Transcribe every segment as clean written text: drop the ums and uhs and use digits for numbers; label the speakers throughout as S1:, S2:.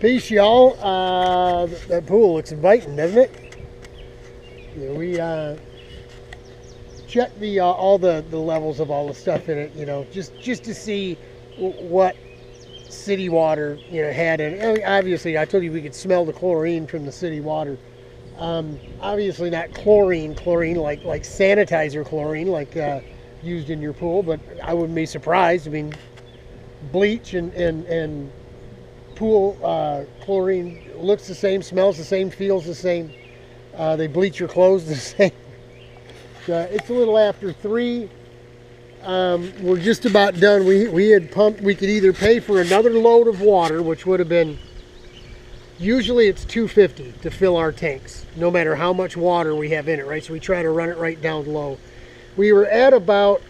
S1: Peace, y'all. That pool looks inviting, doesn't it? Yeah, we checked the all the levels of all the stuff in it, just to see what city water had in it. I mean, obviously, I told you we could smell the chlorine from the city water. Obviously, not chlorine like sanitizer chlorine, like used in your pool, but I wouldn't be surprised. I mean, bleach and pool chlorine looks the same, smells the same, feels the same. They bleach your clothes the same. It's a little after 3. We're just about done. We had pumped. We could either pay for another load of water, which would have been, usually it's $2.50 to fill our tanks, no matter how much water we have in it, right? So we try to run it right down low. We were at about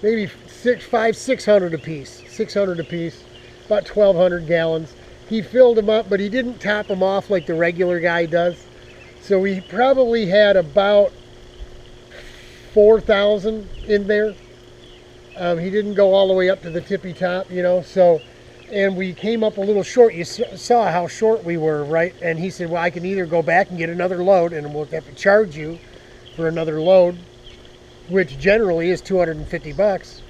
S1: maybe 600 a piece, about 1,200 gallons. He filled them up, but he didn't top them off like the regular guy does. So we probably had about 4,000 in there. He didn't go all the way up to the tippy top, so, and we came up a little short. You saw how short we were, right? And he said, well, I can either go back and get another load and we'll have to charge you for another load, which generally is $250.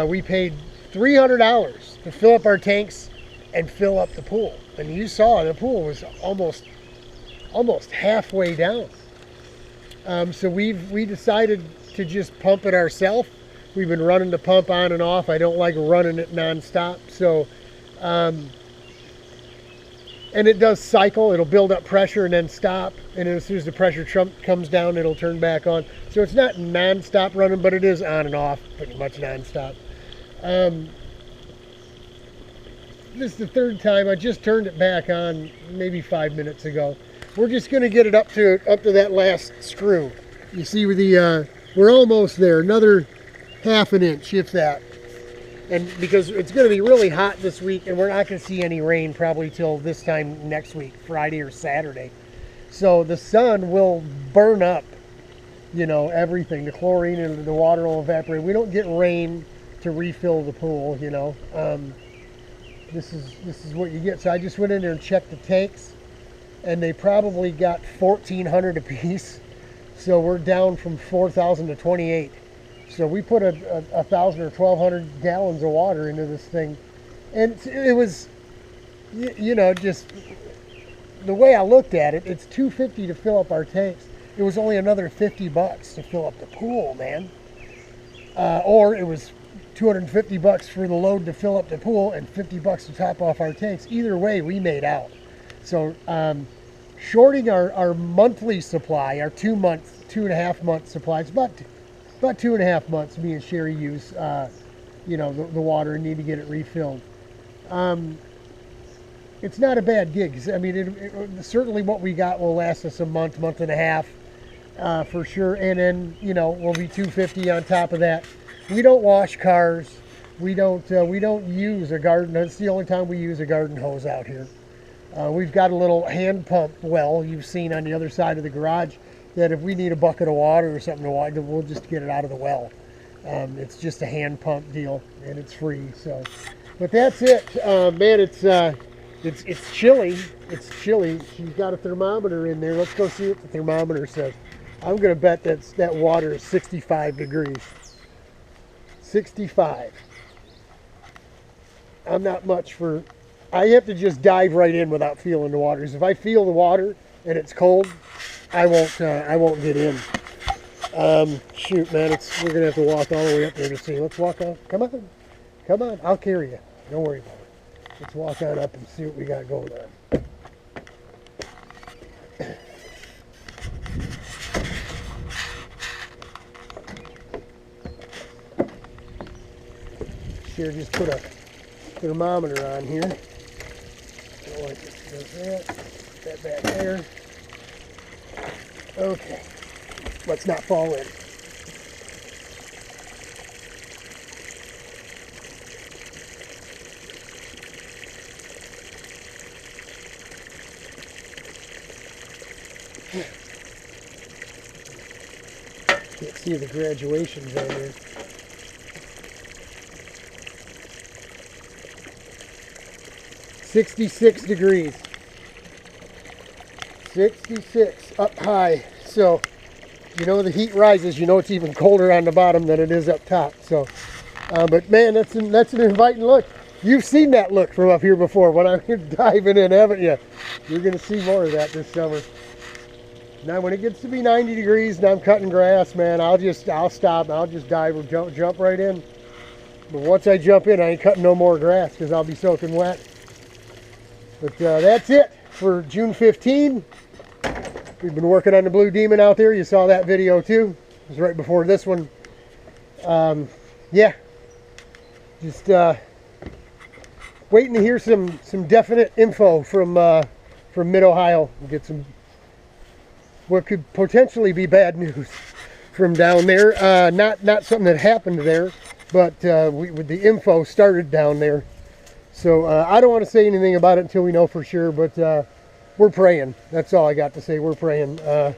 S1: We paid $300 to fill up our tanks and fill up the pool. And you saw the pool was almost halfway down. So we decided to just pump it ourselves. We've been running the pump on and off. I don't like running it nonstop. So, and it does cycle. It'll build up pressure and then stop. And as soon as the pressure comes down, it'll turn back on. So it's not nonstop running, but it is on and off, pretty much nonstop. This is the 3rd time. I just turned it back on maybe 5 minutes ago. We're just going to get it up to that last screw. You see, with the we're almost there. Another ½ an inch, if that. And because it's going to be really hot this week, and we're not going to see any rain probably till this time next week, Friday or Saturday. So the sun will burn up, everything. The chlorine and the water will evaporate. We don't get rain to refill the pool, This is what you get. So I just went in there and checked the tanks, and they probably got 1,400 apiece. So we're down from 4,000 to 28. So we put 1,000 or 1,200 gallons of water into this thing, and it was, just the way I looked at it, it's $2.50 to fill up our tanks. It was only another $50 to fill up the pool, man. Or it was $250 for the load to fill up the pool and $50 to top off our tanks. Either way, we made out. So shorting our monthly supply, our 2.5 month supply, it's about 2.5 months me and Sherry use the water and need to get it refilled. It's not a bad gig. I mean, certainly what we got will last us a month and a half for sure. And then we'll be $2.50 on top of that. We don't wash cars. We don't use a garden. That's the only time we use a garden hose out here. We've got a little hand pump well you've seen on the other side of the garage, that if we need a bucket of water or something to water, we'll just get it out of the well. It's just a hand pump deal, and it's free. So, but that's it, man. It's chilly. It's chilly. She's got a thermometer in there. Let's go see what the thermometer says. I'm gonna bet that water is 65 degrees. 65. I'm not much for. I have to just dive right in without feeling the water. If I feel the water and it's cold, I won't get in. Shoot, man, we're gonna have to walk all the way up there to see. Let's walk on. Come on, I'll carry you. Don't worry about it. Let's walk on up and see what we got going on. Here, just put a thermometer on here. Don't like it. Does that. Put that back there. Okay. Let's not fall in. Can't see the graduations on there. 66 degrees. 66 up high. So, you know, the heat rises, you know it's even colder on the bottom than it is up top. So, but man, that's an inviting look. You've seen that look from up here before when I'm diving in, haven't you? You're going to see more of that this summer. Now, when it gets to be 90 degrees and I'm cutting grass, man, I'll stop. I'll just dive or jump right in. But once I jump in, I ain't cutting no more grass because I'll be soaking wet. But that's it for June 15. We've been working on the Blue Demon out there. You saw that video too. It was right before this one. Yeah, just waiting to hear some definite info from Mid-Ohio. We'll get some what could potentially be bad news from down there. Not something that happened there, but with the info started down there. So I don't want to say anything about it until we know for sure, but we're praying. That's all I got to say. We're praying for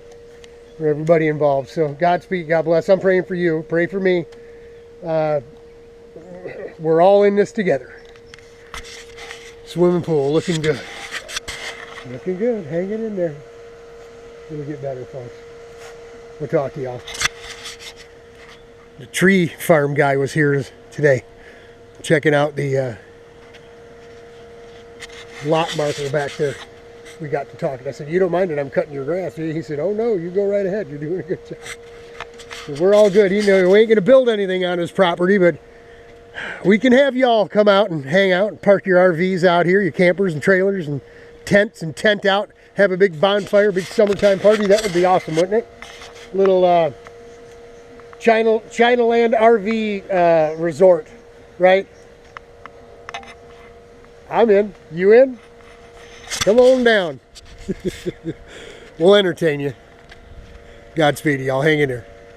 S1: everybody involved. So Godspeed, God bless. I'm praying for you. Pray for me. We're all in this together. Swimming pool looking good. Looking good. Hanging in there. It'll get better, folks. We'll talk to y'all. The tree farm guy was here today, checking out the lot marker back there. We got to talking. I said, "You don't mind it? I'm cutting your grass." He said, "Oh no, you go right ahead. You're doing a good job." So we're all good. You know, we ain't gonna build anything on his property, but we can have y'all come out and hang out and park your RVs out here, your campers and trailers and tents, and tent out. Have a big bonfire, big summertime party. That would be awesome, wouldn't it? Little Chinaland RV resort, right? I'm in. You in? Come on down. We'll entertain you. Godspeed, y'all. Hang in there.